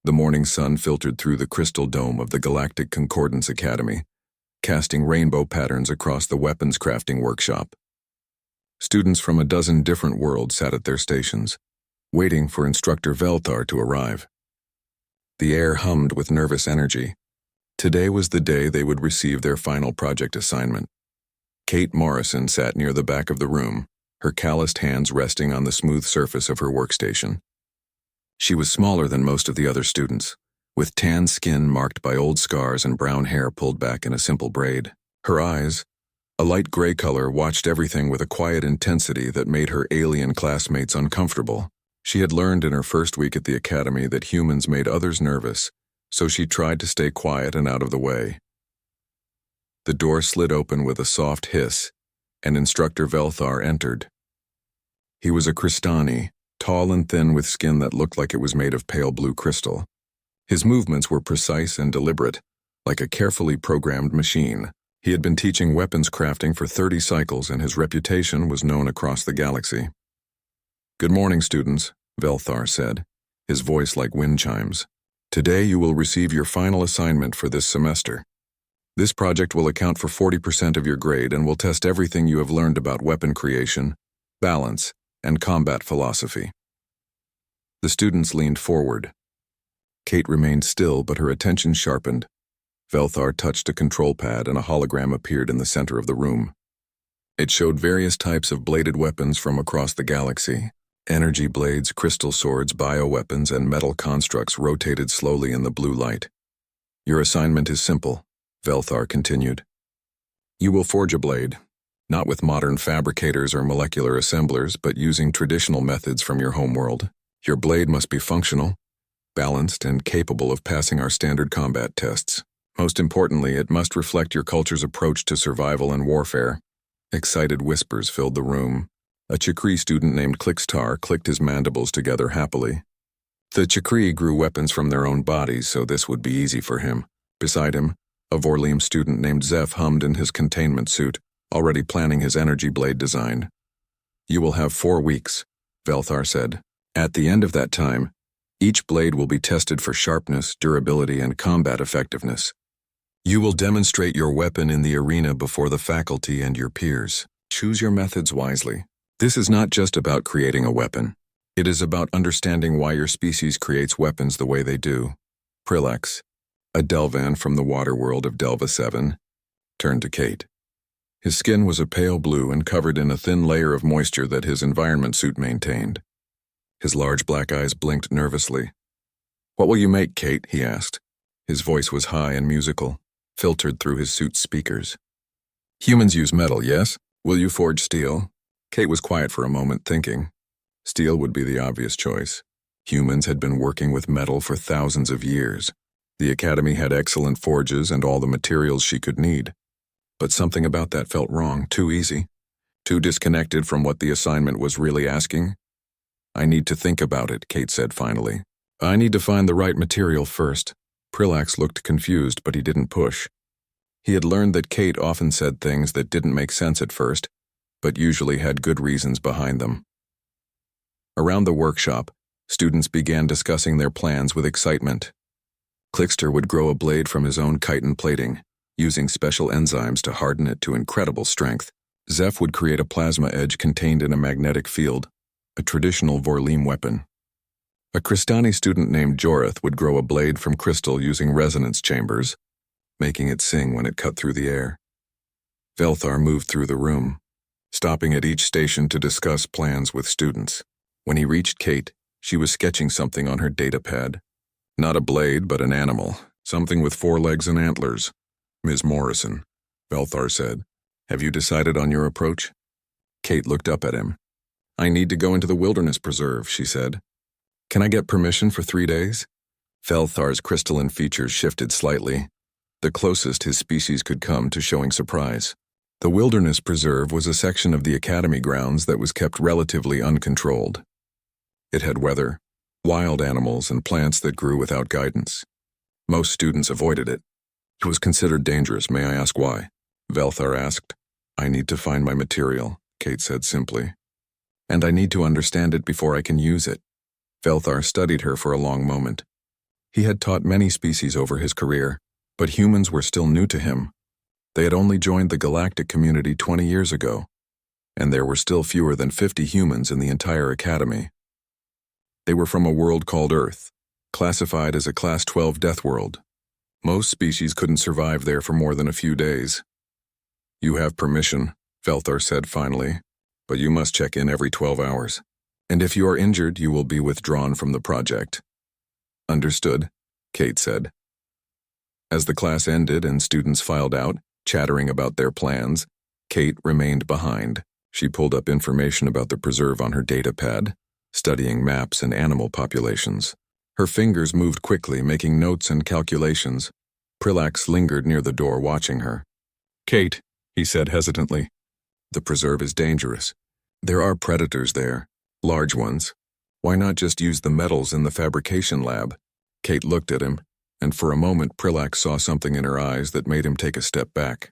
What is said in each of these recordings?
The morning sun filtered through the crystal dome of the Galactic Concordance Academy, casting rainbow patterns across the weapons crafting workshop. Students from a dozen different worlds sat at their stations, waiting for Instructor Velthar to arrive. The air hummed with nervous energy. Today was the day they would receive their final project assignment. Kate Morrison sat near the back of the room, her calloused hands resting on the smooth surface of her workstation. She was smaller than most of the other students, with tan skin marked by old scars and brown hair pulled back in a simple braid. Her eyes, a light gray color, watched everything with a quiet intensity that made her alien classmates uncomfortable. She had learned in her first week at the academy that humans made others nervous, so she tried to stay quiet and out of the way. The door slid open with a soft hiss, and Instructor Velthar entered. He was a Cristani, tall and thin with skin that looked like it was made of pale blue crystal. His movements were precise and deliberate, like a carefully programmed machine. He had been teaching weapons crafting for 30 cycles, and his reputation was known across the galaxy. "Good morning, students," Velthar said, his voice like wind chimes. "Today you will receive your final assignment for this semester. This project will account for 40% of your grade and will test everything you have learned about weapon creation, balance, and combat philosophy." The students leaned forward. Kate remained still, but her attention sharpened. Velthar touched a control pad and a hologram appeared in the center of the room. It showed various types of bladed weapons from across the galaxy. Energy blades, crystal swords, bioweapons, and metal constructs rotated slowly in the blue light. "Your assignment is simple," Velthar continued. "You will forge a blade, not with modern fabricators or molecular assemblers, but using traditional methods from your homeworld. Your blade must be functional, balanced, and capable of passing our standard combat tests. Most importantly, it must reflect your culture's approach to survival and warfare." Excited whispers filled the room. A Chakri student named Klixtar clicked his mandibles together happily. The Chakri grew weapons from their own bodies, so this would be easy for him. Beside him, a Vorlium student named Zeph hummed in his containment suit, already planning his energy blade design. "You will have 4 weeks," Velthar said. "At the end of that time, each blade will be tested for sharpness, durability, and combat effectiveness. You will demonstrate your weapon in the arena before the faculty and your peers. Choose your methods wisely. This is not just about creating a weapon. It is about understanding why your species creates weapons the way they do." Prilex, a Delvan from the water world of Delva 7, turned to Kate. His skin was a pale blue and covered in a thin layer of moisture that his environment suit maintained. His large black eyes blinked nervously. "What will you make, Kate?" he asked. His voice was high and musical, filtered through his suit's speakers. "Humans use metal, yes? Will you forge steel?" Kate was quiet for a moment, thinking. Steel would be the obvious choice. Humans had been working with metal for thousands of years. The Academy had excellent forges and all the materials she could need. But something about that felt wrong, too easy, too disconnected from what the assignment was really asking. "I need to think about it," Kate said finally. "I need to find the right material first." Prilax looked confused, but he didn't push. He had learned that Kate often said things that didn't make sense at first, but usually had good reasons behind them. Around the workshop, students began discussing their plans with excitement. Clickster would grow a blade from his own chitin plating, using special enzymes to harden it to incredible strength. Zeph would create a plasma edge contained in a magnetic field, a traditional Vorlium weapon. A Cristani student named Jorith would grow a blade from crystal using resonance chambers, making it sing when it cut through the air. Velthar moved through the room, stopping at each station to discuss plans with students. When he reached Kate, she was sketching something on her data pad. "Not a blade, but an animal, something with 4 legs and antlers." "Ms. Morrison," Velthar said, "have you decided on your approach?" Kate looked up at him. "I need to go into the wilderness preserve," she said. "Can I get permission for 3 days?" Velthar's crystalline features shifted slightly, the closest his species could come to showing surprise. The wilderness preserve was a section of the academy grounds that was kept relatively uncontrolled. It had weather, wild animals, and plants that grew without guidance. Most students avoided it. It was considered dangerous. "May I ask why?" Velthar asked. "I need to find my material," Kate said simply. "And I need to understand it before I can use it." Velthar studied her for a long moment. He had taught many species over his career, but humans were still new to him. They had only joined the galactic community 20 years ago, and there were still fewer than 50 humans in the entire academy. They were from a world called Earth, classified as a Class 12 Deathworld. Most species couldn't survive there for more than a few days. "You have permission," Velthor said finally, "but you must check in every 12 hours. And if you are injured, you will be withdrawn from the project." "Understood," Kate said. As the class ended and students filed out, chattering about their plans, Kate remained behind. She pulled up information about the preserve on her datapad, studying maps and animal populations. Her fingers moved quickly, making notes and calculations. Prillax lingered near the door watching her. "Kate," he said hesitantly, "the preserve is dangerous. There are predators there, large ones. Why not just use the metals in the fabrication lab?" Kate looked at him, and for a moment Prillax saw something in her eyes that made him take a step back.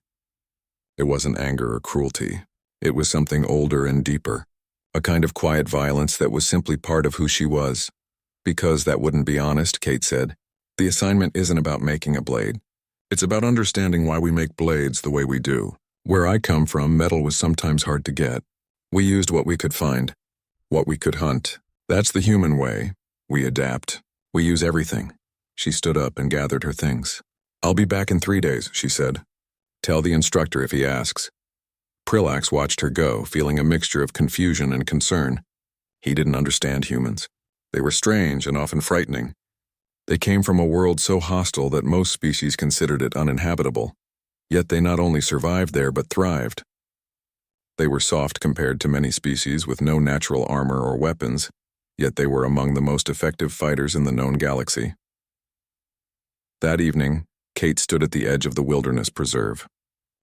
It wasn't anger or cruelty. It was something older and deeper, a kind of quiet violence that was simply part of who she was. "Because that wouldn't be honest," Kate said. "The assignment isn't about making a blade. It's about understanding why we make blades the way we do. Where I come from, metal was sometimes hard to get. We used what we could find, what we could hunt. That's the human way. We adapt. We use everything." She stood up and gathered her things. "I'll be back in 3 days," she said. "Tell the instructor if he asks." Prillax watched her go, feeling a mixture of confusion and concern. He didn't understand humans. They were strange and often frightening. They came from a world so hostile that most species considered it uninhabitable. Yet they not only survived there but thrived. They were soft compared to many species with no natural armor or weapons, yet they were among the most effective fighters in the known galaxy. That evening, Kate stood at the edge of the wilderness preserve.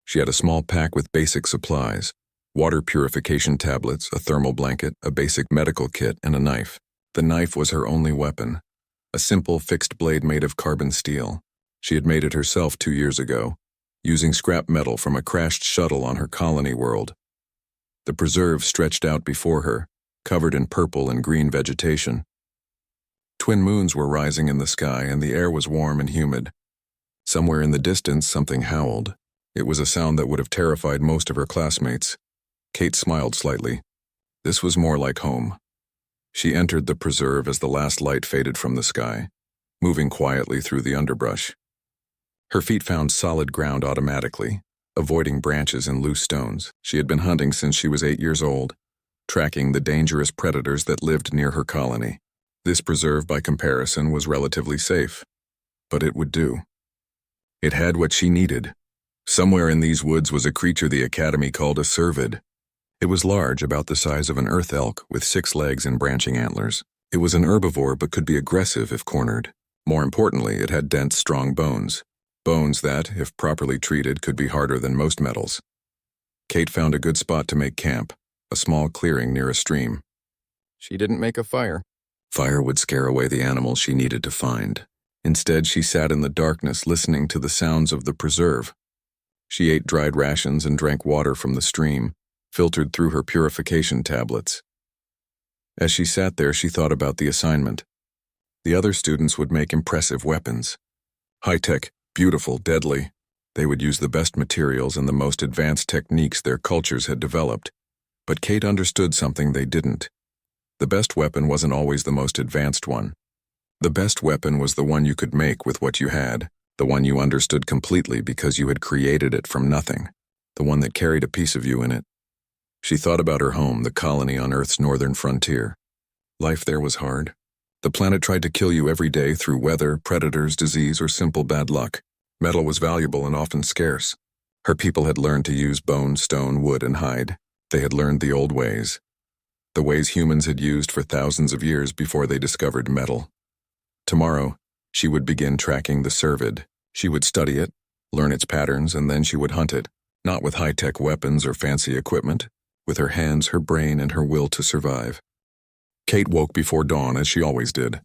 She had a small pack with basic supplies: water purification tablets, a thermal blanket, a basic medical kit, and a knife. The knife was her only weapon, a simple fixed blade made of carbon steel. She had made it herself 2 years ago, using scrap metal from a crashed shuttle on her colony world. The preserve stretched out before her, covered in purple and green vegetation. Twin moons were rising in the sky and the air was warm and humid. Somewhere in the distance, something howled. It was a sound that would have terrified most of her classmates. Kate smiled slightly. This was more like home. She entered the preserve as the last light faded from the sky, moving quietly through the underbrush. Her feet found solid ground automatically, avoiding branches and loose stones. She had been hunting since she was 8 years old, tracking the dangerous predators that lived near her colony. This preserve, by comparison, was relatively safe, but it would do. It had what she needed. Somewhere in these woods was a creature the Academy called a cervid. It was large, about the size of an earth elk, with 6 legs and branching antlers. It was an herbivore but could be aggressive if cornered. More importantly, it had dense, strong bones. Bones that, if properly treated, could be harder than most metals. Kate found a good spot to make camp, a small clearing near a stream. She didn't make a fire. Fire would scare away the animals she needed to find. Instead, she sat in the darkness listening to the sounds of the preserve. She ate dried rations and drank water from the stream, filtered through her purification tablets. As she sat there, she thought about the assignment. The other students would make impressive weapons. High-tech, beautiful, deadly. They would use the best materials and the most advanced techniques their cultures had developed. But Kate understood something they didn't. The best weapon wasn't always the most advanced one. The best weapon was the one you could make with what you had, the one you understood completely because you had created it from nothing, the one that carried a piece of you in it. She thought about her home, the colony on Earth's northern frontier. Life there was hard. The planet tried to kill you every day through weather, predators, disease, or simple bad luck. Metal was valuable and often scarce. Her people had learned to use bone, stone, wood, and hide. They had learned the old ways. The ways humans had used for thousands of years before they discovered metal. Tomorrow, she would begin tracking the cervid. She would study it, learn its patterns, and then she would hunt it, not with high-tech weapons or fancy equipment, with her hands, her brain, and her will to survive. Kate woke before dawn, as she always did.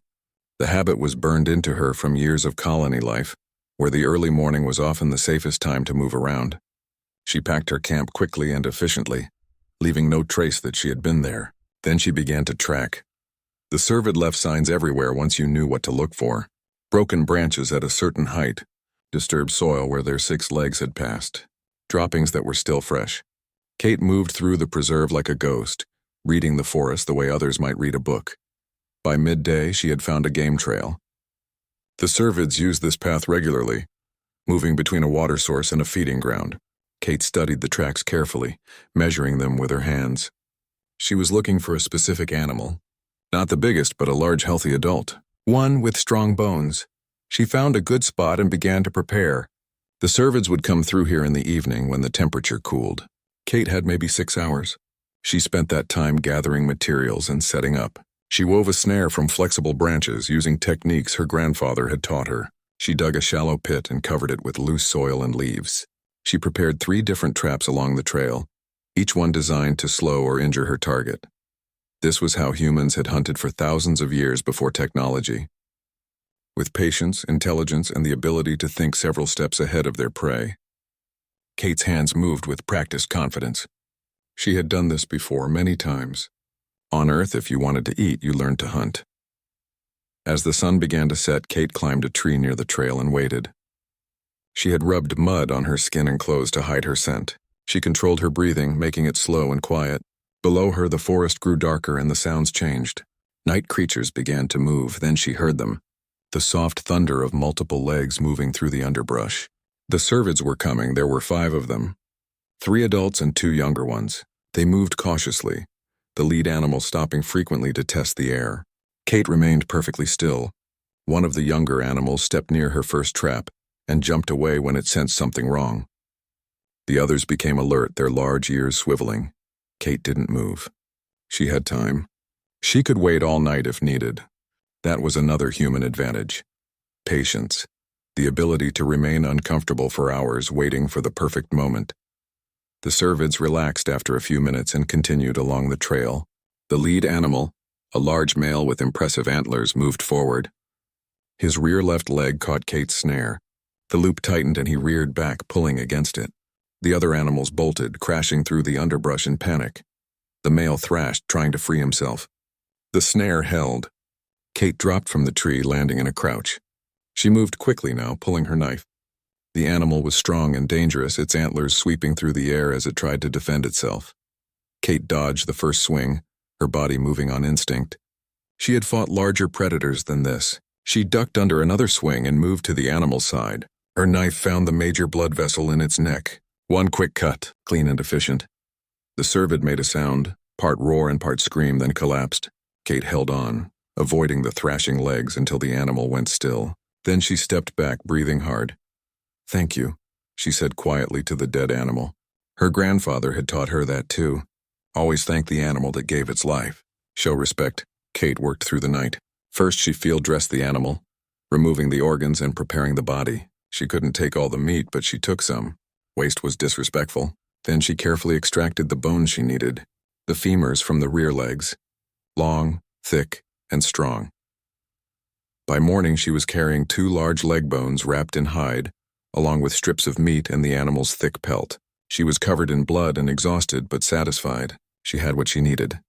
The habit was burned into her from years of colony life, where the early morning was often the safest time to move around. She packed her camp quickly and efficiently, leaving no trace that she had been there. Then she began to track. The cervid left signs everywhere once you knew what to look for. Broken branches at a certain height, disturbed soil where their 6 legs had passed, droppings that were still fresh. Kate moved through the preserve like a ghost, reading the forest the way others might read a book. By midday, she had found a game trail. The cervids used this path regularly, moving between a water source and a feeding ground. Kate studied the tracks carefully, measuring them with her hands. She was looking for a specific animal. Not the biggest, but a large, healthy adult. One with strong bones. She found a good spot and began to prepare. The cervids would come through here in the evening when the temperature cooled. Kate had maybe 6 hours. She spent that time gathering materials and setting up. She wove a snare from flexible branches using techniques her grandfather had taught her. She dug a shallow pit and covered it with loose soil and leaves. She prepared 3 different traps along the trail, each one designed to slow or injure her target. This was how humans had hunted for thousands of years before technology. With patience, intelligence, and the ability to think several steps ahead of their prey. Kate's hands moved with practiced confidence. She had done this before many times. On Earth, if you wanted to eat, you learned to hunt. As the sun began to set, Kate climbed a tree near the trail and waited. She had rubbed mud on her skin and clothes to hide her scent. She controlled her breathing, making it slow and quiet. Below her, the forest grew darker and the sounds changed. Night creatures began to move, then she heard them. The soft thunder of multiple legs moving through the underbrush. The cervids were coming. There were 5 of them. 3 adults and 2 younger ones. They moved cautiously, the lead animal stopping frequently to test the air. Kate remained perfectly still. One of the younger animals stepped near her first trap and jumped away when it sensed something wrong. The others became alert, their large ears swiveling. Kate didn't move. She had time. She could wait all night if needed. That was another human advantage. Patience. The ability to remain uncomfortable for hours waiting for the perfect moment. The cervids relaxed after a few minutes and continued along the trail. The lead animal, a large male with impressive antlers, moved forward. His rear left leg caught Kate's snare. The loop tightened and he reared back, pulling against it. The other animals bolted, crashing through the underbrush in panic. The male thrashed, trying to free himself. The snare held. Kate dropped from the tree, landing in a crouch. She moved quickly now, pulling her knife. The animal was strong and dangerous, its antlers sweeping through the air as it tried to defend itself. Kate dodged the first swing, her body moving on instinct. She had fought larger predators than this. She ducked under another swing and moved to the animal's side. Her knife found the major blood vessel in its neck. One quick cut, clean and efficient. The cervid made a sound, part roar and part scream, then collapsed. Kate held on, avoiding the thrashing legs until the animal went still. Then she stepped back, breathing hard. "Thank you," she said quietly to the dead animal. Her grandfather had taught her that too. Always thank the animal that gave its life. Show respect. Kate worked through the night. First, she field-dressed the animal, removing the organs and preparing the body. She couldn't take all the meat, but she took some. Waste was disrespectful. Then she carefully extracted the bones she needed, the femurs from the rear legs. Long, thick, and strong. By morning, she was carrying 2 large leg bones wrapped in hide, along with strips of meat and the animal's thick pelt. She was covered in blood and exhausted, but satisfied. She had what she needed.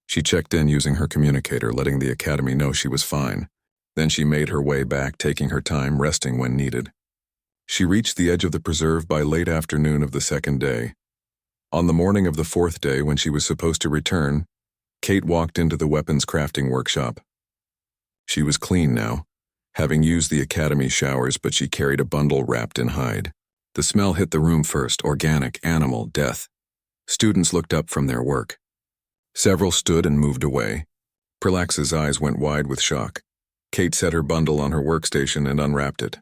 She checked in using her communicator, letting the academy know she was fine. Then she made her way back, taking her time, resting when needed. She reached the edge of the preserve by late afternoon of the 2nd day. On the morning of the 4th day, when she was supposed to return, Kate walked into the weapons crafting workshop. She was clean now, having used the academy showers, but she carried a bundle wrapped in hide. The smell hit the room first: organic, animal, death. Students looked up from their work. Several stood and moved away. Perlax's eyes went wide with shock. Kate set her bundle on her workstation and unwrapped it.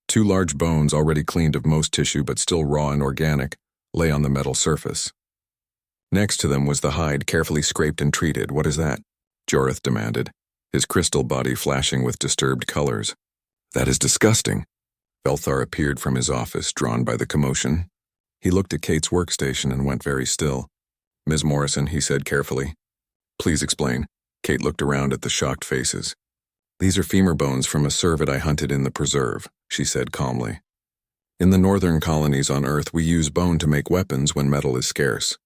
2 large bones, already cleaned of most tissue but still raw and organic, lay on the metal surface. Next to them was the hide, carefully scraped and treated. "What is that?" Jorith demanded, his crystal body flashing with disturbed colors. "That is disgusting." Belthar appeared from his office, drawn by the commotion. He looked at Kate's workstation and went very still. "Ms. Morrison," he said carefully. "Please explain." Kate looked around at the shocked faces. "These are femur bones from a cervid I hunted in the preserve," she said calmly. "In the northern colonies on Earth, we use bone to make weapons when metal is scarce.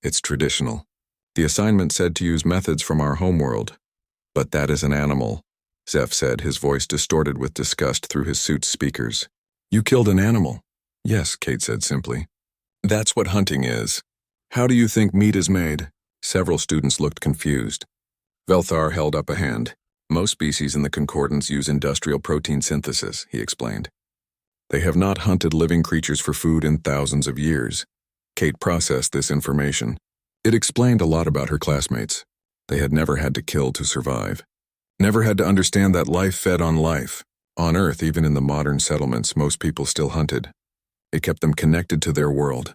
It's traditional. The assignment said to use methods from our homeworld. But that is an animal. Zeph said, his voice distorted with disgust through his suit's speakers. You killed an animal. Yes, Kate said simply. That's what hunting is. How do you think meat is made? Several students looked confused. Velthar held up a hand. Most species in the Concordance use industrial protein synthesis, he explained. They have not hunted living creatures for food in thousands of years. Kate processed this information. It explained a lot about her classmates. They had never had to kill to survive. Never had to understand that life fed on life. On Earth, even in the modern settlements, most people still hunted. It kept them connected to their world,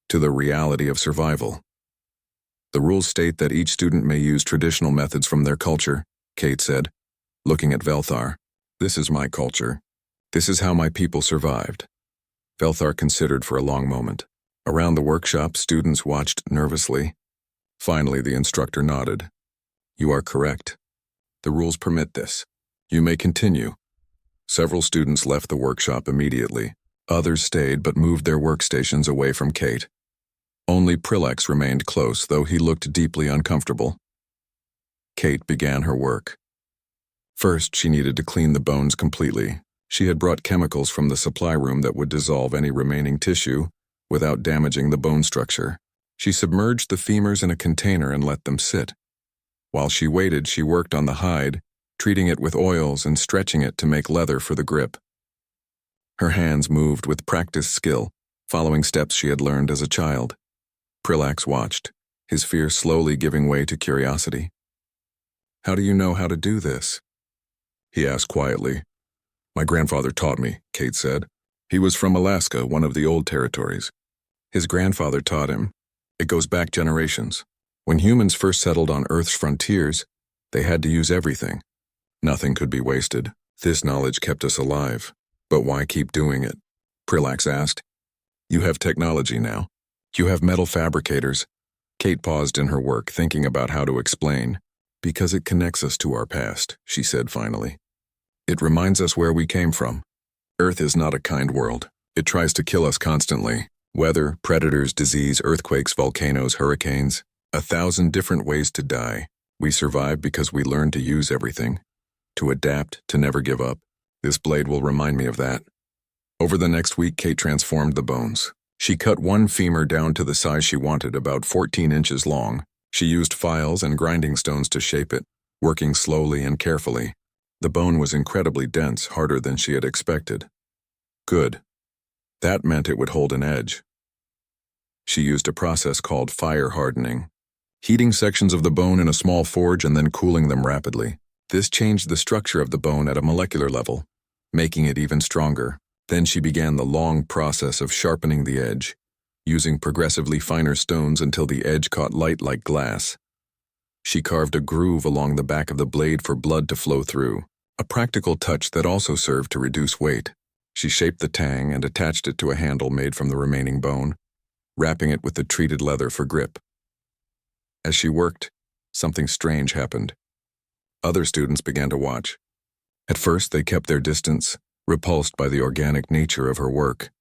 to the reality of survival. The rules state that each student may use traditional methods from their culture, Kate said, looking at Velthar. This is my culture. This is how my people survived. Velthar considered for a long moment. Around the workshop, students watched nervously. Finally, the instructor nodded. You are correct. The rules permit this. You may continue. Several students left the workshop immediately. Others stayed but moved their workstations away from Kate. Only Prilex remained close, though he looked deeply uncomfortable. Kate began her work. First, she needed to clean the bones completely. She had brought chemicals from the supply room that would dissolve any remaining tissue without damaging the bone structure. She submerged the femurs in a container and let them sit. While she waited, she worked on the hide, treating it with oils and stretching it to make leather for the grip. Her hands moved with practiced skill, following steps she had learned as a child. Prilax watched, his fear slowly giving way to curiosity. How do you know how to do this? He asked quietly. My grandfather taught me, Kate said. He was from Alaska, one of the old territories. His grandfather taught him. It goes back generations. When humans first settled on Earth's frontiers, they had to use everything. Nothing could be wasted. This knowledge kept us alive. But why keep doing it? Prilax asked. You have technology now. You have metal fabricators. Kate paused in her work, thinking about how to explain. Because it connects us to our past, she said finally. It reminds us where we came from. Earth is not a kind world. It tries to kill us constantly. Weather, predators, disease, earthquakes, volcanoes, hurricanes. 1,000 different ways to die. We survive because we learn to use everything. To adapt, to never give up. This blade will remind me of that. Over the next week, Kate transformed the bones. She cut one femur down to the size she wanted, about 14 inches long. She used files and grinding stones to shape it, working slowly and carefully. The bone was incredibly dense, harder than she had expected. Good. That meant it would hold an edge. She used a process called fire hardening, heating sections of the bone in a small forge and then cooling them rapidly. This changed the structure of the bone at a molecular level, making it even stronger. Then she began the long process of sharpening the edge, using progressively finer stones until the edge caught light like glass. She carved a groove along the back of the blade for blood to flow through, a practical touch that also served to reduce weight. She shaped the tang and attached it to a handle made from the remaining bone, wrapping it with the treated leather for grip. As she worked, something strange happened. Other students began to watch. At first, they kept their distance, repulsed by the organic nature of her work.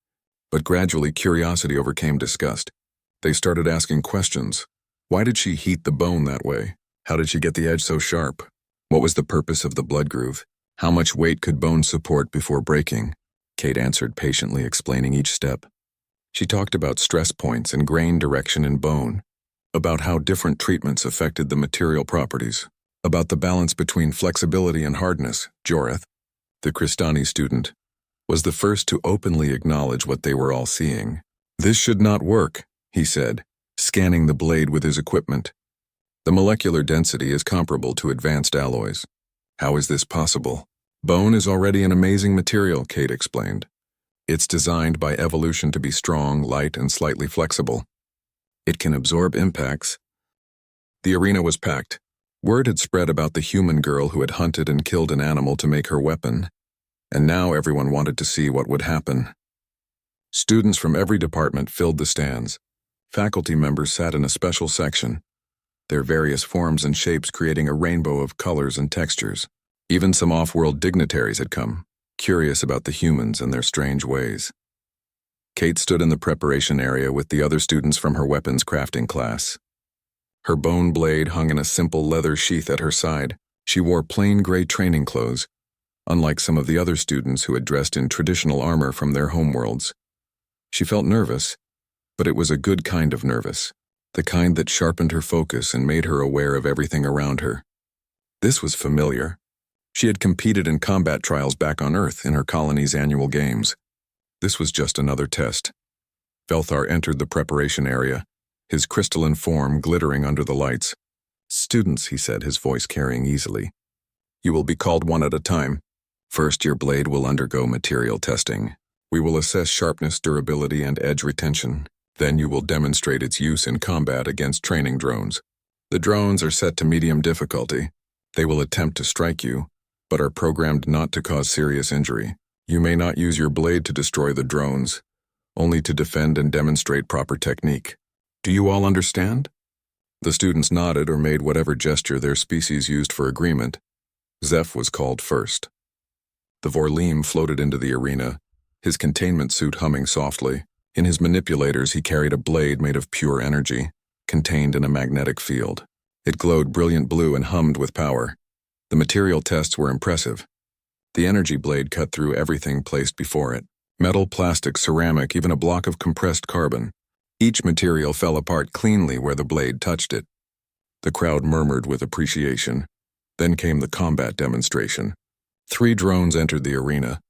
But gradually, curiosity overcame disgust. They started asking questions. Why did she heat the bone that way? How did she get the edge so sharp? What was the purpose of the blood groove? How much weight could bone support before breaking? Kate answered patiently, explaining each step. She talked about stress points and grain direction in bone, about how different treatments affected the material properties, about the balance between flexibility and hardness. Joreth, the Kristani student, was the first to openly acknowledge what they were all seeing. This should not work, he said, scanning the blade with his equipment. The molecular density is comparable to advanced alloys. How is this possible? Bone is already an amazing material, Kate explained. It's designed by evolution to be strong, light, and slightly flexible. It can absorb impacts. The arena was packed. Word had spread about the human girl who had hunted and killed an animal to make her weapon, and now everyone wanted to see what would happen. Students from every department filled the stands. Faculty members sat in a special section, their various forms and shapes creating a rainbow of colors and textures. Even some off-world dignitaries had come, curious about the humans and their strange ways. Kate stood in the preparation area with the other students from her weapons crafting class. Her bone blade hung in a simple leather sheath at her side, She wore plain gray training clothes, unlike some of the other students who had dressed in traditional armor from their homeworlds. She felt nervous, but it was a good kind of nervous, the kind that sharpened her focus and made her aware of everything around her. This was familiar. She had competed in combat trials back on Earth in her colony's annual games. This was just another test. Velthar entered the preparation area, his crystalline form glittering under the lights. "Students," he said, his voice carrying easily. "You will be called one at a time. First, your blade will undergo material testing. We will assess sharpness, durability, and edge retention. Then you will demonstrate its use in combat against training drones. The drones are set to medium difficulty. They will attempt to strike you, but are programmed not to cause serious injury. You may not use your blade to destroy the drones, only to defend and demonstrate proper technique. Do you all understand?" The students nodded or made whatever gesture their species used for agreement. Zeph was called first. The Vorleem floated into the arena, his containment suit humming softly. In his manipulators, he carried a blade made of pure energy, contained in a magnetic field. It glowed brilliant blue and hummed with power. The material tests were impressive. The energy blade cut through everything placed before it. Metal, plastic, ceramic, even a block of compressed carbon. Each material fell apart cleanly where the blade touched it. The crowd murmured with appreciation. Then came the combat demonstration. 3 drones entered the arena,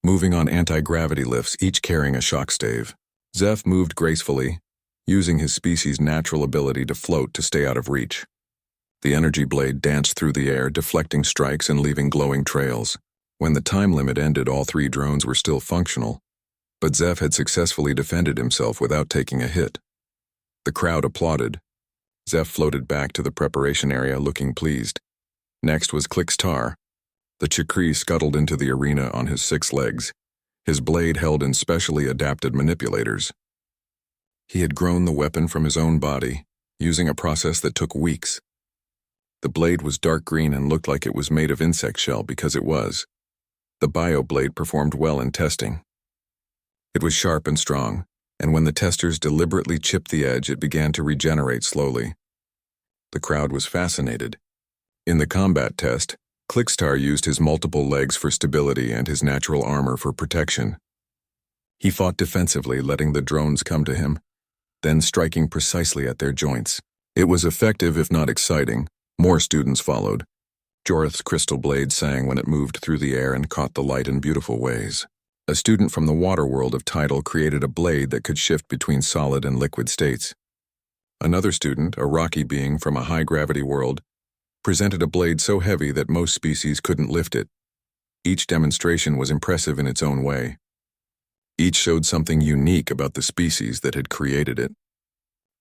moving on anti-gravity lifts, each carrying a shock stave. Zeph moved gracefully, using his species' natural ability to float to stay out of reach. The energy blade danced through the air, deflecting strikes and leaving glowing trails. When the time limit ended, all 3 drones were still functional, but Zeph had successfully defended himself without taking a hit. The crowd applauded. Zeph floated back to the preparation area, looking pleased. Next was Clixtar. The Chakri scuttled into the arena on his 6 legs, his blade held in specially adapted manipulators. He had grown the weapon from his own body, using a process that took weeks. The blade was dark green and looked like it was made of insect shell because it was. The bio-blade performed well in testing. It was sharp and strong, and when the testers deliberately chipped the edge, it began to regenerate slowly. The crowd was fascinated. In the combat test, Clixtar used his multiple legs for stability and his natural armor for protection. He fought defensively, letting the drones come to him, then striking precisely at their joints. It was effective if not exciting. More students followed. Jorith's crystal blade sang when it moved through the air and caught the light in beautiful ways. A student from the water world of Tidal created a blade that could shift between solid and liquid states. Another student, a rocky being from a high-gravity world, presented a blade so heavy that most species couldn't lift it. Each demonstration was impressive in its own way. Each showed something unique about the species that had created it.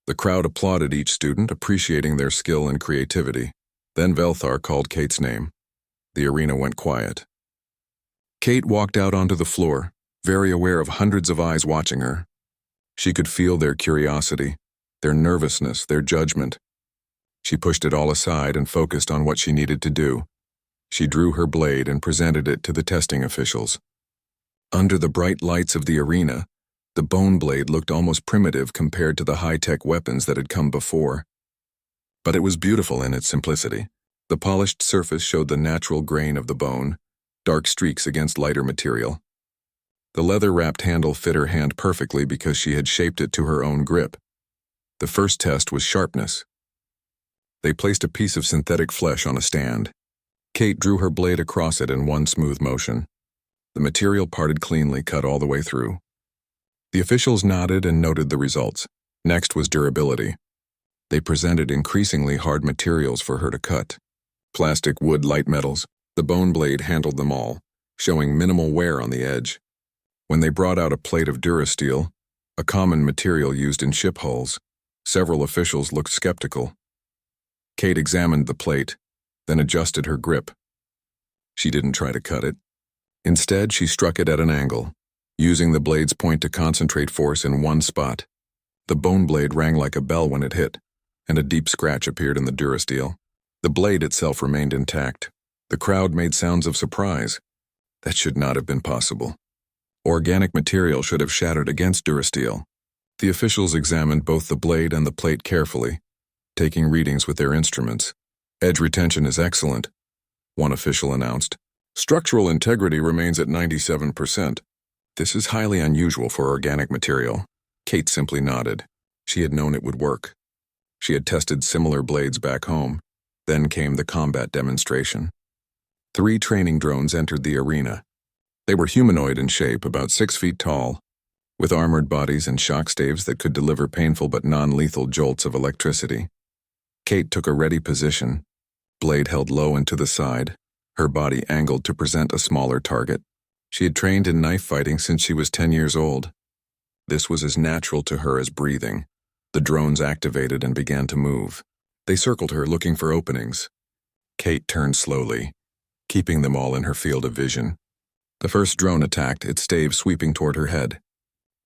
The crowd applauded each student, appreciating their skill and creativity. Then Velthar called Kate's name. The arena went quiet. Kate walked out onto the floor, very aware of hundreds of eyes watching her. She could feel their curiosity, their nervousness, their judgment. She pushed it all aside and focused on what she needed to do. She drew her blade and presented it to the testing officials. Under the bright lights of the arena, the bone blade looked almost primitive compared to the high-tech weapons that had come before. But it was beautiful in its simplicity. The polished surface showed the natural grain of the bone, dark streaks against lighter material. The leather-wrapped handle fit her hand perfectly because she had shaped it to her own grip. The first test was sharpness. They placed a piece of synthetic flesh on a stand. Kate drew her blade across it in one smooth motion. The material parted cleanly, cut all the way through. The officials nodded and noted the results. Next was durability. They presented increasingly hard materials for her to cut. Plastic, wood, light metals. The bone blade handled them all, showing minimal wear on the edge. When they brought out a plate of durasteel, a common material used in ship hulls, several officials looked skeptical. Kate examined the plate, then adjusted her grip. She didn't try to cut it. Instead, she struck it at an angle, using the blade's point to concentrate force in one spot. The bone blade rang like a bell when it hit, and a deep scratch appeared in the durasteel. The blade itself remained intact. The crowd made sounds of surprise. That should not have been possible. Organic material should have shattered against durasteel. The officials examined both the blade and the plate carefully, taking readings with their instruments. Edge retention is excellent. one official announced. Structural integrity remains at 97%. This is highly unusual for organic material. Kate simply nodded. She had known it would work. She had tested similar blades back home. Then came the combat demonstration. 3 training drones entered the arena. They were humanoid in shape, about 6 feet tall, with armored bodies and shock staves that could deliver painful but non-lethal jolts of electricity. Kate took a ready position, blade held low and to the side, her body angled to present a smaller target. She had trained in knife fighting since she was 10 years old. This was as natural to her as breathing. The drones activated and began to move. They circled her, looking for openings. Kate turned slowly, keeping them all in her field of vision. The first drone attacked, its stave sweeping toward her head.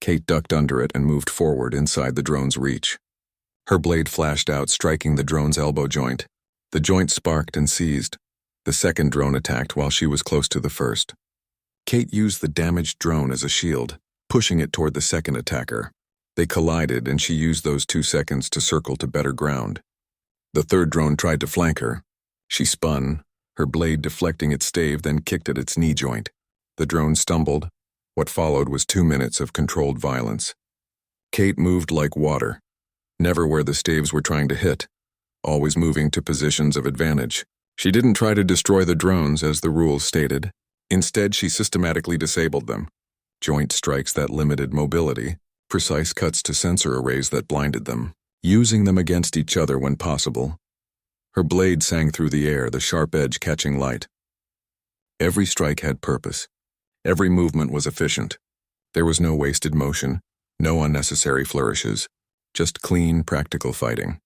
Kate ducked under it and moved forward inside the drone's reach. Her blade flashed out, striking the drone's elbow joint. The joint sparked and seized. The second drone attacked while she was close to the first. Kate used the damaged drone as a shield, pushing it toward the second attacker. They collided, and she used those 2 seconds to circle to better ground. The third drone tried to flank her. She spun, her blade deflecting its stave, then kicked at its knee joint. The drone stumbled. What followed was 2 minutes of controlled violence. Kate moved like water, never where the staves were trying to hit, always moving to positions of advantage. She didn't try to destroy the drones as the rules stated. Instead, she systematically disabled them. Joint strikes that limited mobility, precise cuts to sensor arrays that blinded them, using them against each other when possible. Her blade sang through the air, the sharp edge catching light. Every strike had purpose. Every movement was efficient. There was no wasted motion, no unnecessary flourishes, just clean, practical fighting.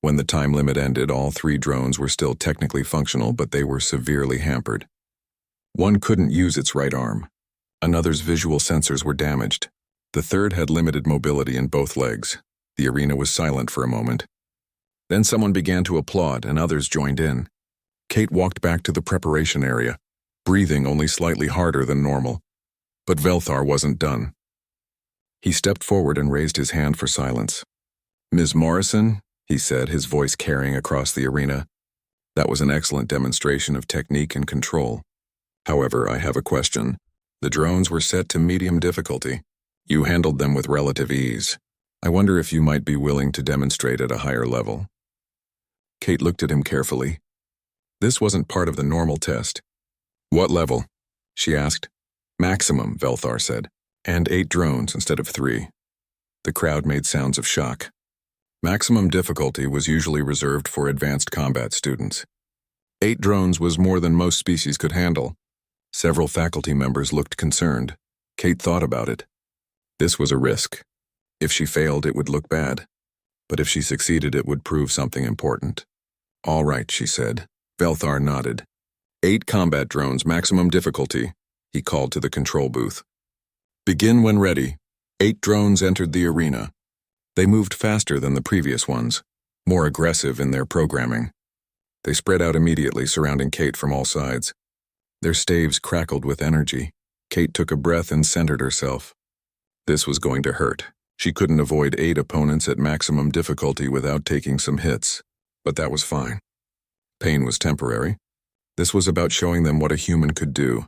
When the time limit ended, all 3 drones were still technically functional, but they were severely hampered. One couldn't use its right arm. Another's visual sensors were damaged. The third had limited mobility in both legs. The arena was silent for a moment. Then someone began to applaud, and others joined in. Kate walked back to the preparation area, breathing only slightly harder than normal. But Velthar wasn't done. He stepped forward and raised his hand for silence. "Ms. Morrison," he said, his voice carrying across the arena. "That was an excellent demonstration of technique and control. However, I have a question. The drones were set to medium difficulty. You handled them with relative ease. I wonder if you might be willing to demonstrate at a higher level." Kate looked at him carefully. This wasn't part of the normal test. "What level?" she asked. "Maximum," Velthar said, "and 8 drones instead of 3. The crowd made sounds of shock. Maximum difficulty was usually reserved for advanced combat students. 8 drones was more than most species could handle. Several faculty members looked concerned. Kate thought about it. This was a risk. If she failed, it would look bad. But if she succeeded, it would prove something important. "All right," she said. Velthar nodded. 8 combat drones, maximum difficulty," he called to the control booth. "Begin when ready." 8 drones entered the arena. They moved faster than the previous ones, more aggressive in their programming. They spread out immediately, surrounding Kate from all sides. Their staves crackled with energy. Kate took a breath and centered herself. This was going to hurt. She couldn't avoid 8 opponents at maximum difficulty without taking some hits, but that was fine. Pain was temporary. This was about showing them what a human could do.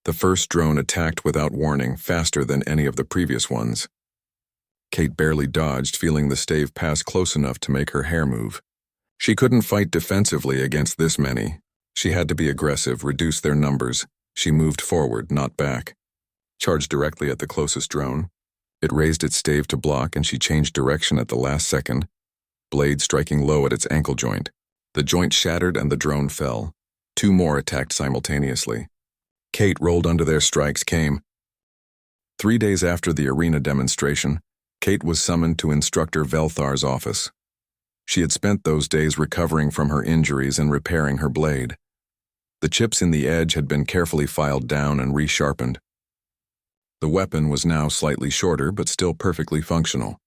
The first drone attacked without warning, faster than any of the previous ones. Kate barely dodged, feeling the stave pass close enough to make her hair move. She couldn't fight defensively against this many. She had to be aggressive, reduce their numbers. She moved forward, not back. Charged directly at the closest drone. It raised its stave to block, and she changed direction at the last second, blade striking low at its ankle joint. The joint shattered and the drone fell. 2 more attacked simultaneously. Kate rolled under their strikes came. 3 days after the arena demonstration, Kate was summoned to Instructor Velthar's office. She had spent those days recovering from her injuries and repairing her blade. The chips in the edge had been carefully filed down and resharpened. The weapon was now slightly shorter, but still perfectly functional.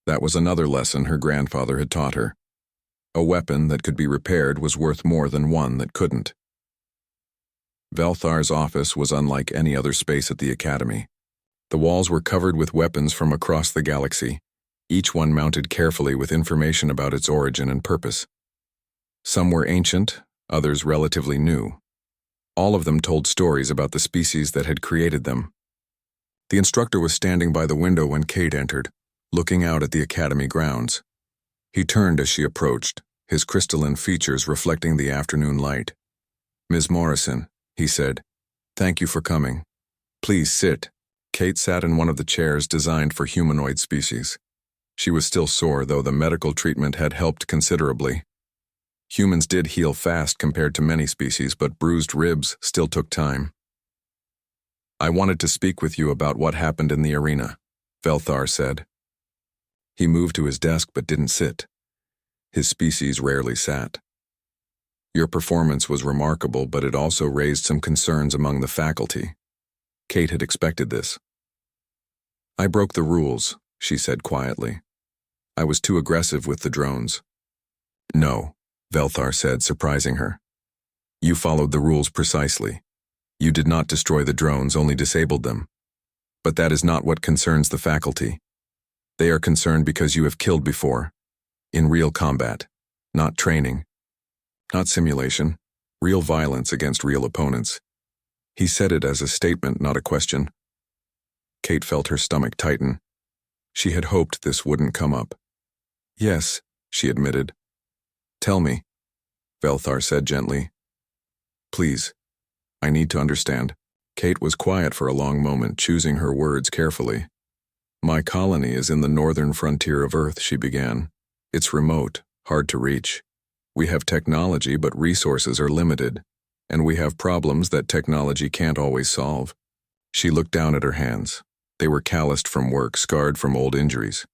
That was another lesson her grandfather had taught her. A weapon that could be repaired was worth more than one that couldn't. Velthar's office was unlike any other space at the Academy. The walls were covered with weapons from across the galaxy, each one mounted carefully with information about its origin and purpose. Some were ancient, others relatively new. All of them told stories about the species that had created them. The instructor was standing by the window when Kate entered, looking out at the academy grounds. He turned as she approached, his crystalline features reflecting the afternoon light. "Ms. Morrison," he said, "thank you for coming. Please sit." Kate sat in one of the chairs designed for humanoid species. She was still sore, though the medical treatment had helped considerably. Humans did heal fast compared to many species, but bruised ribs still took time. "I wanted to speak with you about what happened in the arena," Velthar said. He moved to his desk but didn't sit. His species rarely sat. "Your performance was remarkable, but it also raised some concerns among the faculty." Kate had expected this. "I broke the rules," she said quietly. "I was too aggressive with the drones." "No," Velthar said, surprising her. "You followed the rules precisely. You did not destroy the drones, only disabled them. But that is not what concerns the faculty. They are concerned because you have killed before. In real combat. Not training. Not simulation. Real violence against real opponents." He said it as a statement, not a question. Kate felt her stomach tighten. She had hoped this wouldn't come up. "Yes," she admitted. "Tell me," Velthar said gently. "Please. I need to understand." Kate was quiet for a long moment, choosing her words carefully. "My colony is in the northern frontier of Earth," she began. "It's remote, hard to reach. We have technology, but resources are limited, and we have problems that technology can't always solve." She looked down at her hands. They were calloused from work, scarred from old injuries.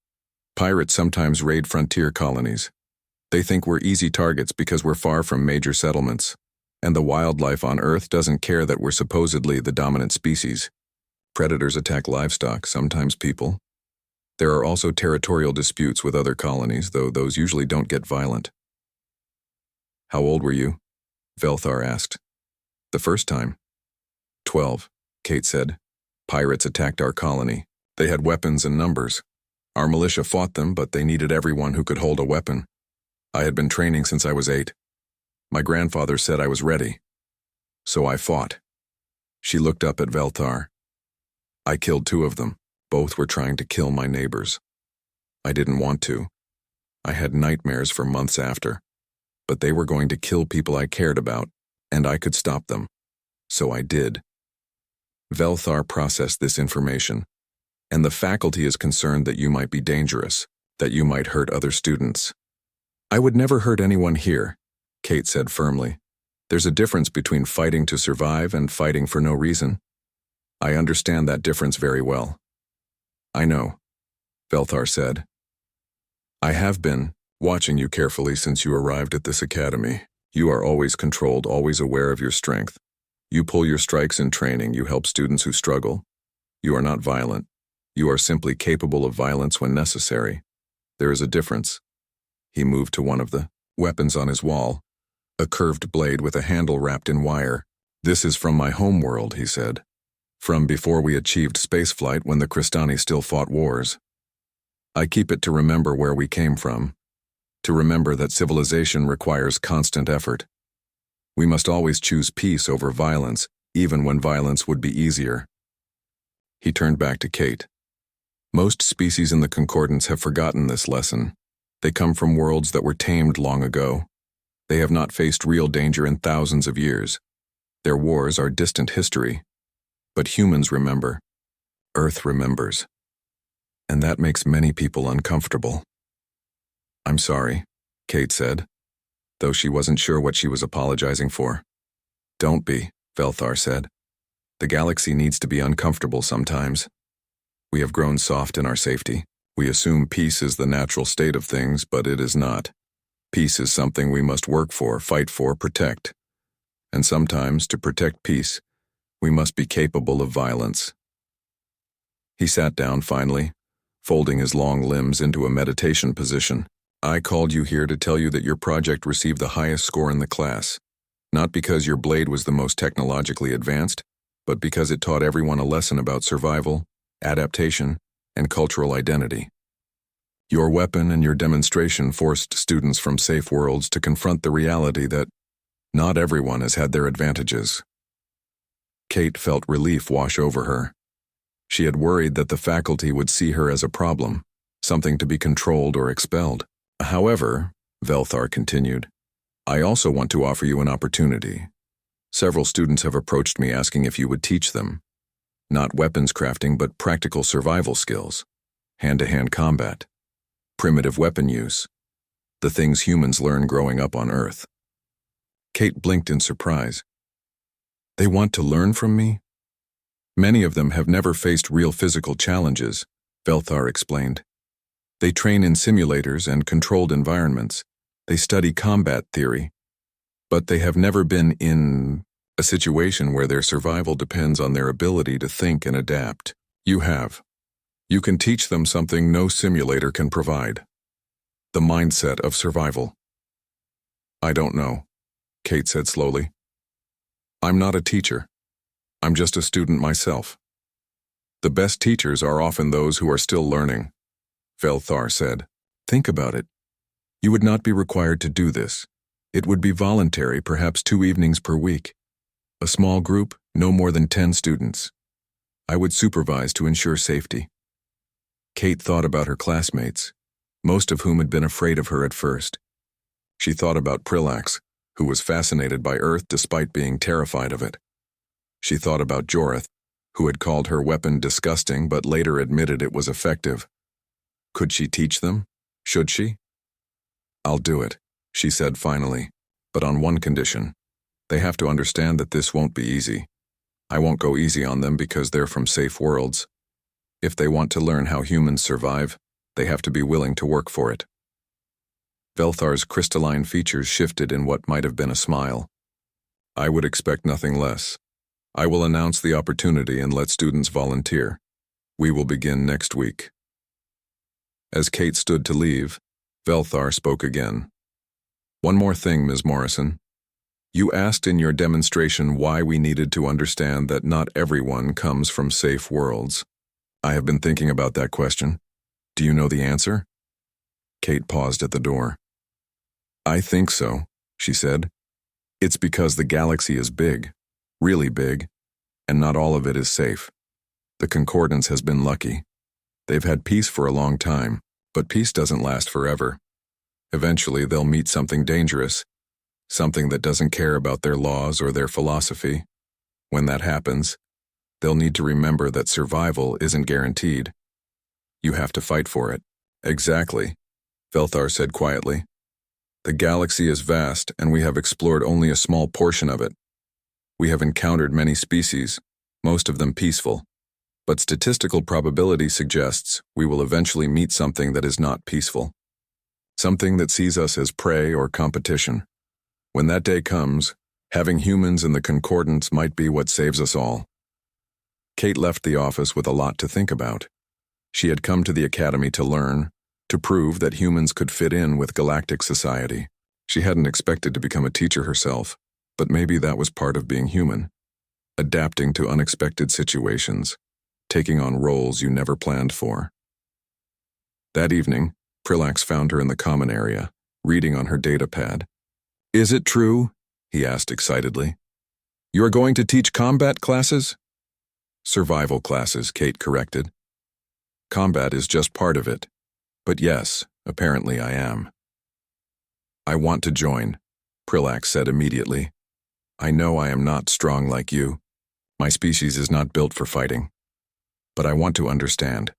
"Pirates sometimes raid frontier colonies. They think we're easy targets because we're far from major settlements. And the wildlife on Earth doesn't care that we're supposedly the dominant species. Predators attack livestock, sometimes people. There are also territorial disputes with other colonies, though those usually don't get violent." "How old were you?" Velthar asked. "The first time." 12, Kate said. "Pirates attacked our colony. They had weapons in numbers. Our militia fought them, but they needed everyone who could hold a weapon. I had been training since I was 8. My grandfather said I was ready. So I fought." She looked up at Velthar. "I killed 2 of them. Both were trying to kill my neighbors. I didn't want to. I had nightmares for months after. But they were going to kill people I cared about, and I could stop them. So I did." Velthar processed this information. "And the faculty is concerned that you might be dangerous, that you might hurt other students." "I would never hurt anyone here," Kate said firmly. "There's a difference between fighting to survive and fighting for no reason. I understand that difference very well." "I know," Velthar said. "I have been watching you carefully since you arrived at this academy. You are always controlled, always aware of your strength. You pull your strikes in training, you help students who struggle. You are not violent. You are simply capable of violence when necessary. There is a difference." He moved to one of the weapons on his wall, a curved blade with a handle wrapped in wire. "This is from my home world," he said. "From before we achieved spaceflight when the Cristani still fought wars. I keep it to remember where we came from, to remember that civilization requires constant effort. We must always choose peace over violence, even when violence would be easier." He turned back to Kate. "Most species in the Concordance have forgotten this lesson. They come from worlds that were tamed long ago. They have not faced real danger in thousands of years. Their wars are distant history. But humans remember. Earth remembers. And that makes many people uncomfortable." "I'm sorry," Kate said, though she wasn't sure what she was apologizing for. "Don't be," Velthar said. "The galaxy needs to be uncomfortable sometimes. We have grown soft in our safety. We assume peace is the natural state of things, but it is not. Peace is something we must work for, fight for, protect. And sometimes, to protect peace, we must be capable of violence." He sat down finally, folding his long limbs into a meditation position. "I called you here to tell you that your project received the highest score in the class, not because your blade was the most technologically advanced, but because it taught everyone a lesson about survival, adaptation, and cultural identity. Your weapon and your demonstration forced students from safe worlds to confront the reality that Not everyone has had their advantages. Kate felt relief wash over her. She had worried that the faculty would see her as a problem, something to be controlled or expelled. However, Velthar continued, I also want to offer you an opportunity. Several students have approached me asking if you would teach them. Not weapons crafting, but practical survival skills. Hand-to-hand combat. Primitive weapon use. The things humans learn growing up on Earth. Kate blinked in surprise. They want to learn from me? Many of them have never faced real physical challenges, Velthar explained. They train in simulators and controlled environments. They study combat theory. But they have never been in a situation where their survival depends on their ability to think and adapt. You have. You can teach them something no simulator can provide. The mindset of survival. I don't know, Kate said slowly. I'm not a teacher. I'm just a student myself. The best teachers are often those who are still learning, Velthar said. Think about it. You would not be required to do this. It would be voluntary, perhaps 2 evenings per week. A small group, no more than 10 students. I would supervise to ensure safety. Kate thought about her classmates, most of whom had been afraid of her at first. She thought about Prillax, who was fascinated by Earth despite being terrified of it. She thought about Jorith, who had called her weapon disgusting but later admitted it was effective. Could she teach them? Should she? I'll do it, she said finally, but on one condition. They have to understand that this won't be easy. I won't go easy on them because they're from safe worlds. If they want to learn how humans survive, they have to be willing to work for it. Velthar's crystalline features shifted in what might have been a smile. I would expect nothing less. I will announce the opportunity and let students volunteer. We will begin next week. As Kate stood to leave, Velthar spoke again. One more thing, Ms. Morrison. You asked in your demonstration why we needed to understand that not everyone comes from safe worlds. I have been thinking about that question. Do you know the answer? Kate paused at the door. I think so, she said. It's because the galaxy is big, really big, and not all of it is safe. The Concordance has been lucky. They've had peace for a long time, but peace doesn't last forever. Eventually they'll meet something dangerous, something that doesn't care about their laws or their philosophy. When that happens, they'll need to remember that survival isn't guaranteed. You have to fight for it. Exactly, Velthar said quietly. The galaxy is vast, and we have explored only a small portion of it. We have encountered many species, most of them peaceful, but statistical probability suggests we will eventually meet something that is not peaceful. Something that sees us as prey or competition. When that day comes, having humans in the Concordance might be what saves us all. Kate left the office with a lot to think about. She had come to the academy to learn, to prove that humans could fit in with galactic society. She hadn't expected to become a teacher herself, but maybe that was part of being human. Adapting to unexpected situations, taking on roles you never planned for. That evening, Prillax found her in the common area, reading on her datapad. Is it true? He asked excitedly. You are going to teach combat classes? Survival classes, Kate corrected. Combat is just part of it. But yes, apparently I am. I want to join, Prillax said immediately. I know I am not strong like you. My species is not built for fighting. But I want to understand.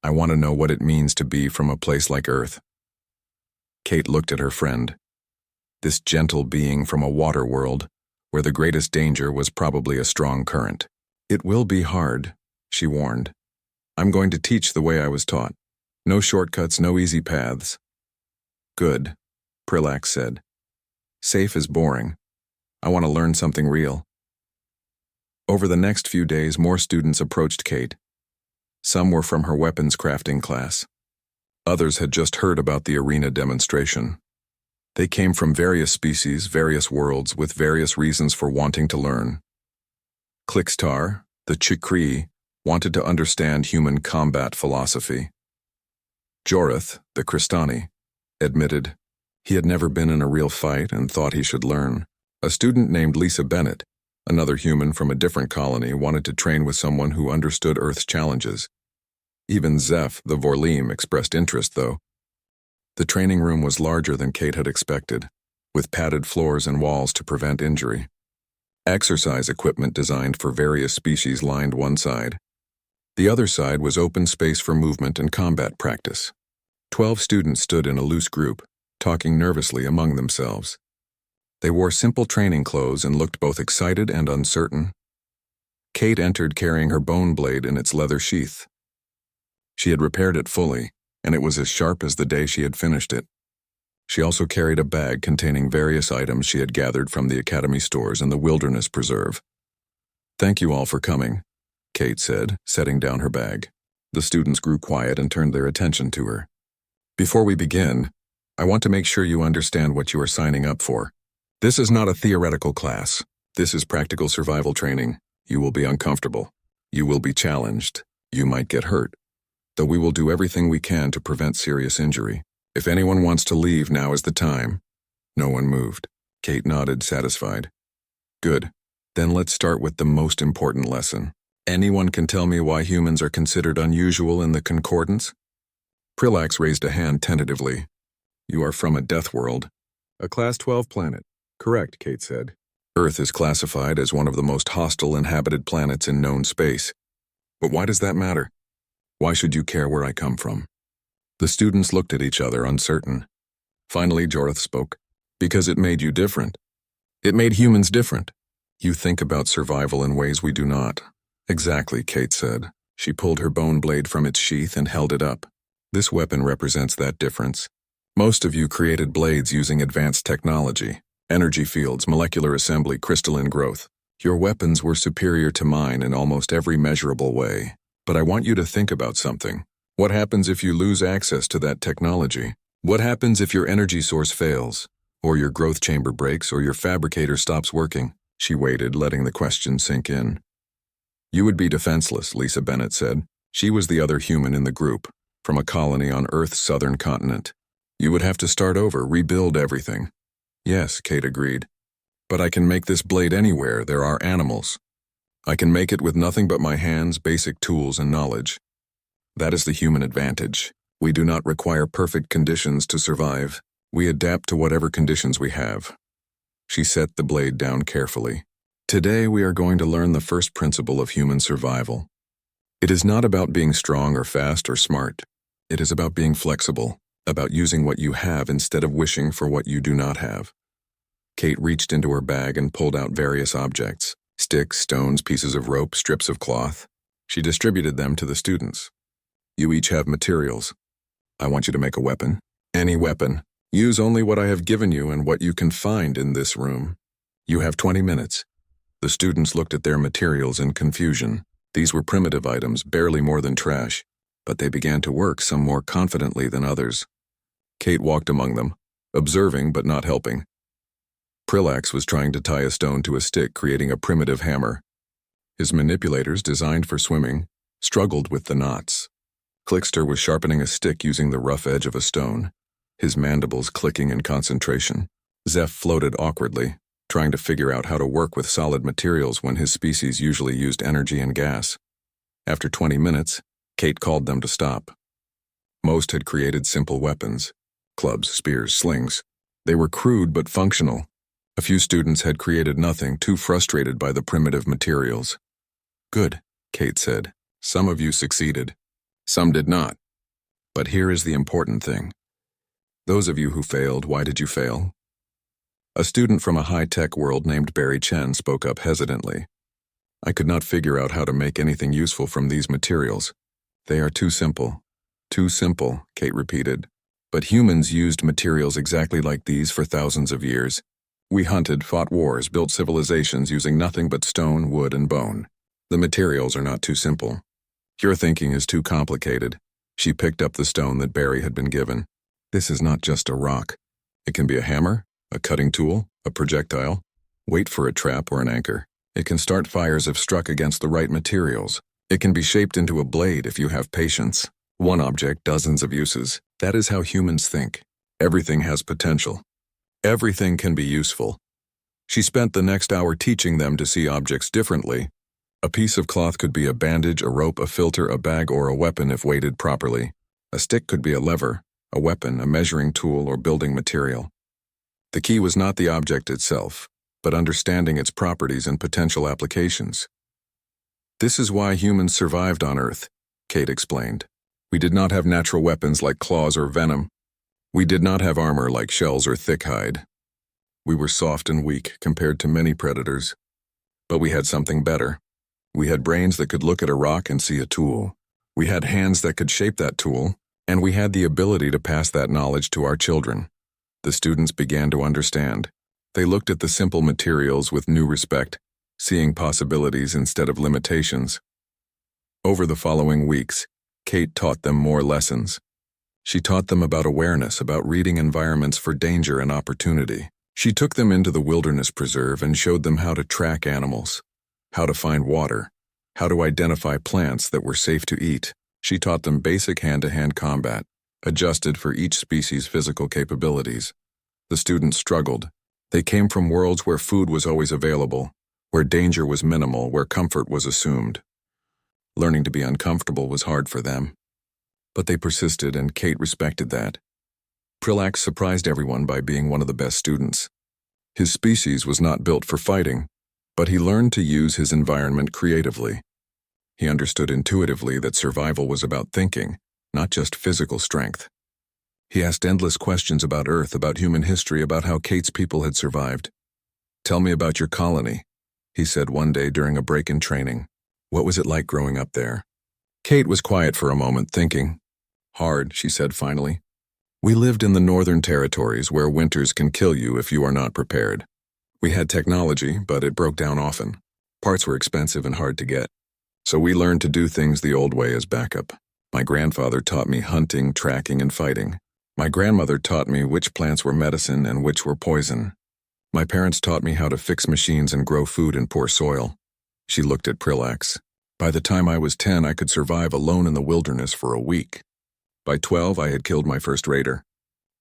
I want to know what it means to be from a place like Earth. Kate looked at her friend. This gentle being from a water world, where the greatest danger was probably a strong current. It will be hard, she warned. I'm going to teach the way I was taught. No shortcuts, no easy paths. Good, Prillax said. Safe is boring. I want to learn something real. Over the next few days, more students approached Kate. Some were from her weapons crafting class. Others had just heard about the arena demonstration. They came from various species, various worlds, with various reasons for wanting to learn. Clickstar, the Chikri, wanted to understand human combat philosophy. Jorith, the Cristani, admitted he had never been in a real fight and thought he should learn. A student named Lisa Bennett, another human from a different colony, wanted to train with someone who understood Earth's challenges. Even Zeph, the Vorleem, expressed interest, though. The training room was larger than Kate had expected, with padded floors and walls to prevent injury. Exercise equipment designed for various species lined one side. The other side was open space for movement and combat practice. 12 students stood in a loose group, talking nervously among themselves. They wore simple training clothes and looked both excited and uncertain. Kate entered carrying her bone blade in its leather sheath. She had repaired it fully, and it was as sharp as the day she had finished it. She also carried a bag containing various items she had gathered from the Academy stores and the Wilderness Preserve. "Thank you all for coming," Kate said, setting down her bag. The students grew quiet and turned their attention to her. "Before we begin, I want to make sure you understand what you are signing up for. This is not a theoretical class. This is practical survival training. You will be uncomfortable. You will be challenged. You might get hurt. Though we will do everything we can to prevent serious injury. If anyone wants to leave, now is the time." No one moved. Kate nodded, satisfied. "Good. Then let's start with the most important lesson. Anyone can tell me why humans are considered unusual in the Concordance?" Prillax raised a hand tentatively. "You are from a deathworld." "A Class 12 planet." "Correct," Kate said. "Earth is classified as one of the most hostile inhabited planets in known space. But why does that matter? Why should you care where I come from?" The students looked at each other, uncertain. Finally, Jorth spoke. "Because it made you different. It made humans different. You think about survival in ways we do not." "Exactly," Kate said. She pulled her bone blade from its sheath and held it up. "This weapon represents that difference. Most of you created blades using advanced technology, energy fields, molecular assembly, crystalline growth. Your weapons were superior to mine in almost every measurable way. But I want you to think about something. What happens if you lose access to that technology? What happens if your energy source fails, or your growth chamber breaks, or your fabricator stops working?" She waited, letting the question sink in. "You would be defenseless," Lisa Bennett said. She was the other human in the group, from a colony on Earth's southern continent. "You would have to start over, rebuild everything." "Yes," Kate agreed. "But I can make this blade anywhere there are animals. I can make it with nothing but my hands, basic tools, and knowledge. That is the human advantage. We do not require perfect conditions to survive. We adapt to whatever conditions we have." She set the blade down carefully. "Today we are going to learn the first principle of human survival. It is not about being strong or fast or smart. It is about being flexible, about using what you have instead of wishing for what you do not have." Kate reached into her bag and pulled out various objects: sticks, stones, pieces of rope, strips of cloth. She distributed them to the students. "You each have materials. I want you to make a weapon. Any weapon. Use only what I have given you and what you can find in this room. You have 20 minutes. The students looked at their materials in confusion. These were primitive items, barely more than trash, but they began to work, some more confidently than others. Kate walked among them, observing but not helping. Prillax was trying to tie a stone to a stick, creating a primitive hammer. His manipulators, designed for swimming, struggled with the knots. Clickster was sharpening a stick using the rough edge of a stone, his mandibles clicking in concentration. Zeph floated awkwardly, trying to figure out how to work with solid materials when his species usually used energy and gas. After 20 minutes, Kate called them to stop. Most had created simple weapons: clubs, spears, slings. They were crude but functional. A few students had created nothing, too frustrated by the primitive materials. "Good," Kate said. "Some of you succeeded. Some did not. But here is the important thing. Those of you who failed, why did you fail?" A student from a high-tech world named Barry Chen spoke up hesitantly. "I could not figure out how to make anything useful from these materials. They are too simple." "Too simple," Kate repeated. "But humans used materials exactly like these for thousands of years. We hunted, fought wars, built civilizations using nothing but stone, wood, and bone. The materials are not too simple. Your thinking is too complicated." She picked up the stone that Barry had been given. "This is not just a rock. It can be a hammer, a cutting tool, a projectile, weight for a trap or an anchor. It can start fires if struck against the right materials. It can be shaped into a blade if you have patience. One object, dozens of uses. That is how humans think. Everything has potential. Everything can be useful. She spent the next hour teaching them to see objects differently. A piece of cloth could be a bandage, a rope, a filter, a bag, or a weapon if weighted properly. A stick could be a lever, a weapon, a measuring tool, or building material. The key was not the object itself, but understanding its properties and potential applications. This is why humans survived on Earth, Kate explained. We did not have natural weapons like claws or venom. We did not have armor like shells or thick hide. We were soft and weak compared to many predators. But we had something better. We had brains that could look at a rock and see a tool. We had hands that could shape that tool, and we had the ability to pass that knowledge to our children. The students began to understand. They looked at the simple materials with new respect, seeing possibilities instead of limitations. Over the following weeks, Kate taught them more lessons. She taught them about awareness, about reading environments for danger and opportunity. She took them into the wilderness preserve and showed them how to track animals, how to find water, how to identify plants that were safe to eat. She taught them basic hand-to-hand combat, adjusted for each species' physical capabilities. The students struggled. They came from worlds where food was always available, where danger was minimal, where comfort was assumed. Learning to be uncomfortable was hard for them. But they persisted, and Kate respected that. Prillax surprised everyone by being one of the best students. His species was not built for fighting, but he learned to use his environment creatively. He understood intuitively that survival was about thinking, not just physical strength. He asked endless questions about Earth, about human history, about how Kate's people had survived. "Tell me about your colony," he said one day during a break in training. "What was it like growing up there?" Kate was quiet for a moment, thinking. "Hard," she said finally. "We lived in the northern territories where winters can kill you if you are not prepared. We had technology, but it broke down often. Parts were expensive and hard to get. So we learned to do things the old way as backup. My grandfather taught me hunting, tracking, and fighting. My grandmother taught me which plants were medicine and which were poison. My parents taught me how to fix machines and grow food in poor soil." She looked at Prillax. "By the time I was 10, I could survive alone in the wilderness for a week. By 12, I had killed my first raider.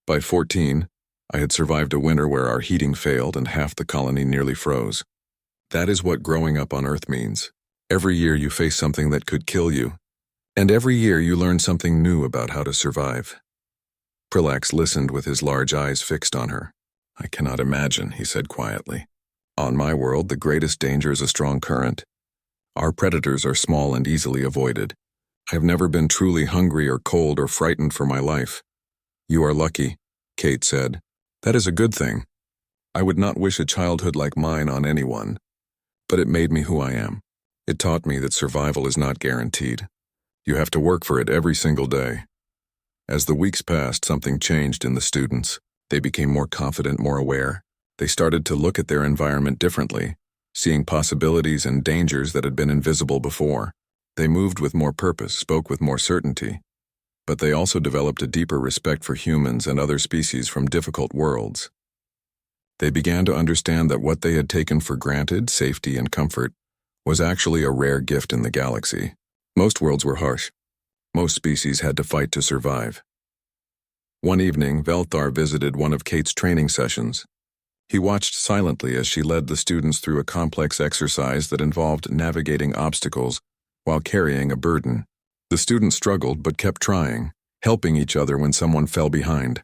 By 14, I had survived a winter where our heating failed and half the colony nearly froze. That is what growing up on Earth means. Every year you face something that could kill you, and every year you learn something new about how to survive." Prillax listened with his large eyes fixed on her. "I cannot imagine," he said quietly. "On my world, the greatest danger is a strong current. Our predators are small and easily avoided. I have never been truly hungry or cold or frightened for my life." "You are lucky," Kate said. "That is a good thing. I would not wish a childhood like mine on anyone. But it made me who I am. It taught me that survival is not guaranteed. You have to work for it every single day." As the weeks passed, something changed in the students. They became more confident, more aware. They started to look at their environment differently, seeing possibilities and dangers that had been invisible before. They moved with more purpose, spoke with more certainty. But they also developed a deeper respect for humans and other species from difficult worlds. They began to understand that what they had taken for granted, safety and comfort, was actually a rare gift in the galaxy. Most worlds were harsh. Most species had to fight to survive. One evening, Velthar visited one of Kate's training sessions. He watched silently as she led the students through a complex exercise that involved navigating obstacles while carrying a burden. The students struggled but kept trying, helping each other when someone fell behind.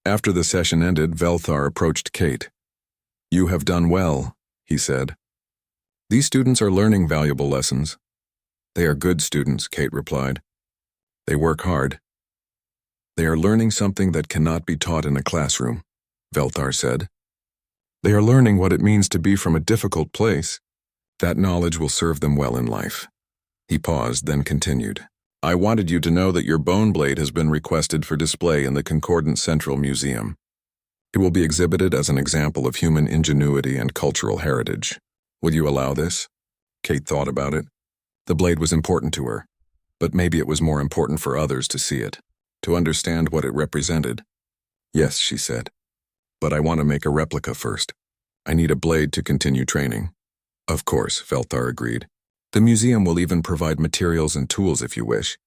After the session ended, Velthar approached Kate. "You have done well," he said. "These students are learning valuable lessons." "They are good students," Kate replied. "They work hard." "They are learning something that cannot be taught in a classroom," Velthar said. "They are learning what it means to be from a difficult place. That knowledge will serve them well in life." He paused, then continued. "I wanted you to know that your bone blade has been requested for display in the Concordant Central Museum. It will be exhibited as an example of human ingenuity and cultural heritage. Will you allow this?" Kate thought about it. The blade was important to her, but maybe it was more important for others to see it, to understand what it represented. "Yes," she said. "But I want to make a replica first. I need a blade to continue training." "Of course," Velthar agreed. "The museum will even provide materials and tools if you wish.